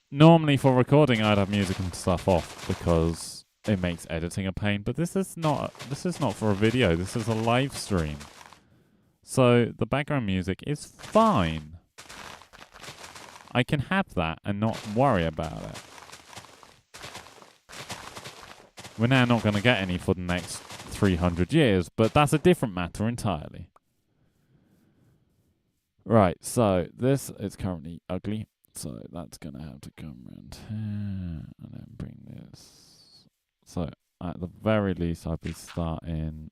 Normally for recording I'd have music and stuff off because it makes editing a pain, but this is not for a video, this is a live stream. So the background music is fine. I can have that and not worry about it. We're now not going to get any for the next 300 years, but that's a different matter entirely. Right, so this is currently ugly. So that's going to have to come around here and then bring this. So at the very least, I'll be starting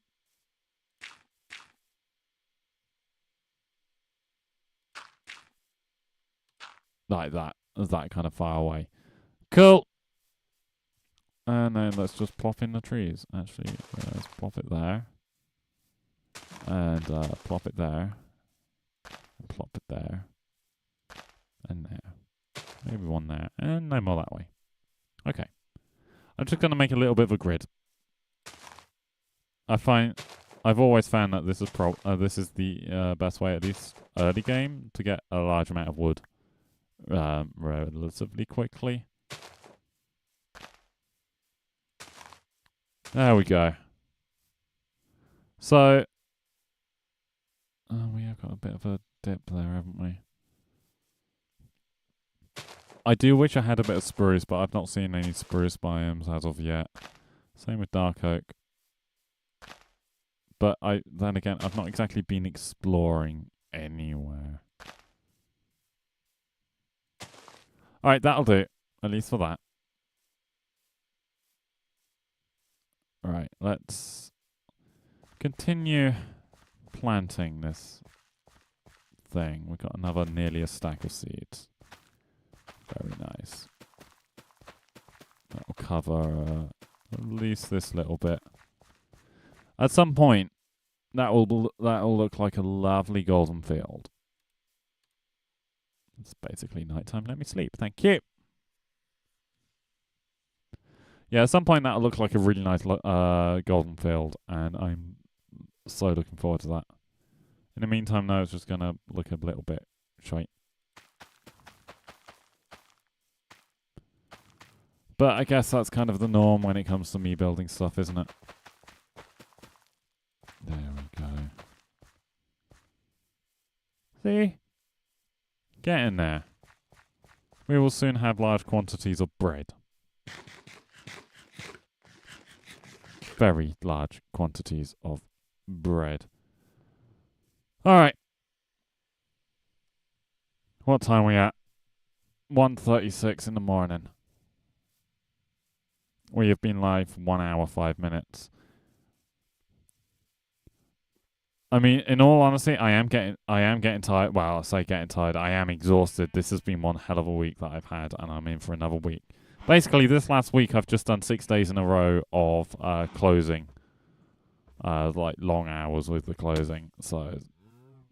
like that, as that kind of far away. Cool. And then let's just plop in the trees. Actually, let's plop it there. And plop it there. And plop it there. And there. Maybe one there. And no more that way. Okay. I'm just going to make a little bit of a grid. I've always found that this is the best way, at least early game, to get a large amount of wood relatively quickly. There we go. So, we have got a bit of a dip there, haven't we? I do wish I had a bit of spruce, but I've not seen any spruce biomes as of yet. Same with dark oak. But then again, I've not exactly been exploring anywhere. Alright, that'll do. At least for that. Alright, let's continue planting this thing. We've got another nearly a stack of seeds. Very nice. That'll cover at least this little bit. At some point, that'll look like a lovely golden field. It's basically nighttime. Let me sleep. Thank you. Yeah, at some point that'll look like a really nice golden field, and I'm so looking forward to that. In the meantime, though, it's just gonna look a little bit shite. But I guess that's kind of the norm when it comes to me building stuff, isn't it? There we go. See? Get in there. We will soon have large quantities of bread. Very large quantities of bread. Alright. What time are we at? 1:36 in the morning. We have been live for 1 hour, 5 minutes. I mean, in all honesty, I am getting tired. Well, I say getting tired. I am exhausted. This has been one hell of a week that I've had, and I'm in for another week. Basically, this last week, I've just done 6 days in a row of closing. Like long hours with the closing. So,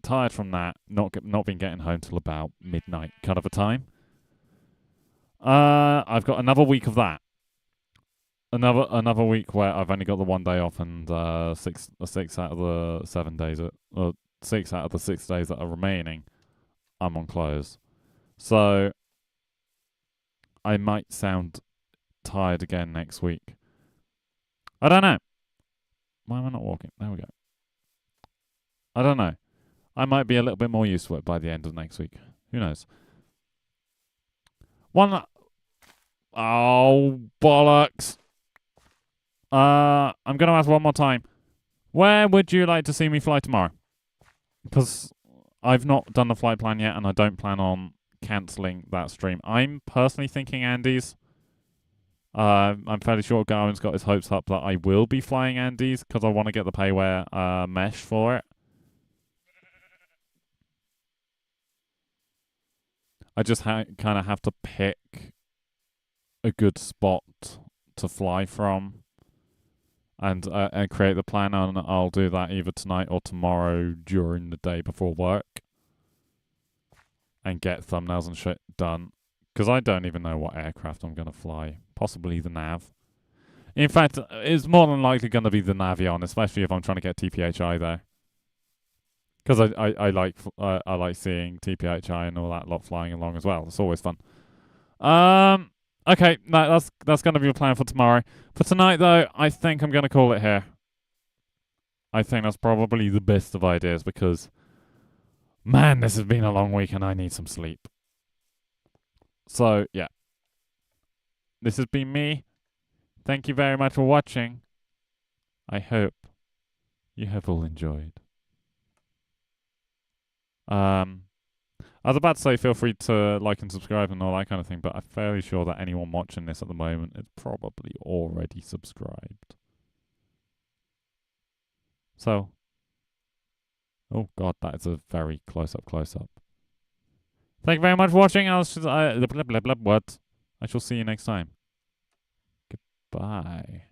tired from that. Not been getting home till about midnight kind of a time. I've got another week of that. Another week where I've only got the 1 day off, and 6 out of the 7 days, 6 out of the 6 days that are remaining, I'm on close. So I might sound tired again next week. I don't know. Why am I not walking? There we go. I don't know. I might be a little bit more used to it by the end of next week. Who knows? Oh, bollocks. I'm going to ask one more time. Where would you like to see me fly tomorrow? Because I've not done the flight plan yet, and I don't plan on cancelling that stream. I'm personally thinking Andes. I'm fairly sure Garwin's got his hopes up that I will be flying Andes, because I want to get the payware mesh for it. I just kind of have to pick a good spot to fly from. And create the plan, and I'll do that either tonight or tomorrow during the day before work. And get thumbnails and shit done. Because I don't even know what aircraft I'm going to fly. Possibly the Nav. In fact, it's more than likely going to be the Navion, especially if I'm trying to get TPHI there. Because I like seeing TPHI and all that lot flying along as well. It's always fun. Okay, no, that's going to be the plan for tomorrow. For tonight, though, I think I'm going to call it here. I think that's probably the best of ideas because, man, this has been a long week and I need some sleep. So, yeah. This has been me. Thank you very much for watching. I hope you have all enjoyed. I was about to say feel free to like and subscribe and all that kind of thing, but I'm fairly sure that anyone watching this at the moment is probably already subscribed. So, oh god, that is a very close up. Thank you very much for watching. I shall see you next time. Goodbye.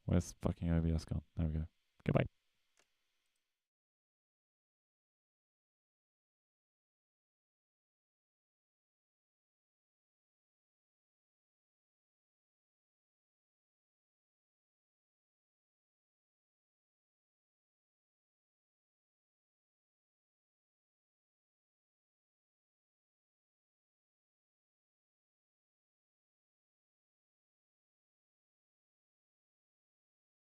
Where's fucking OBS gone? There we go. Goodbye.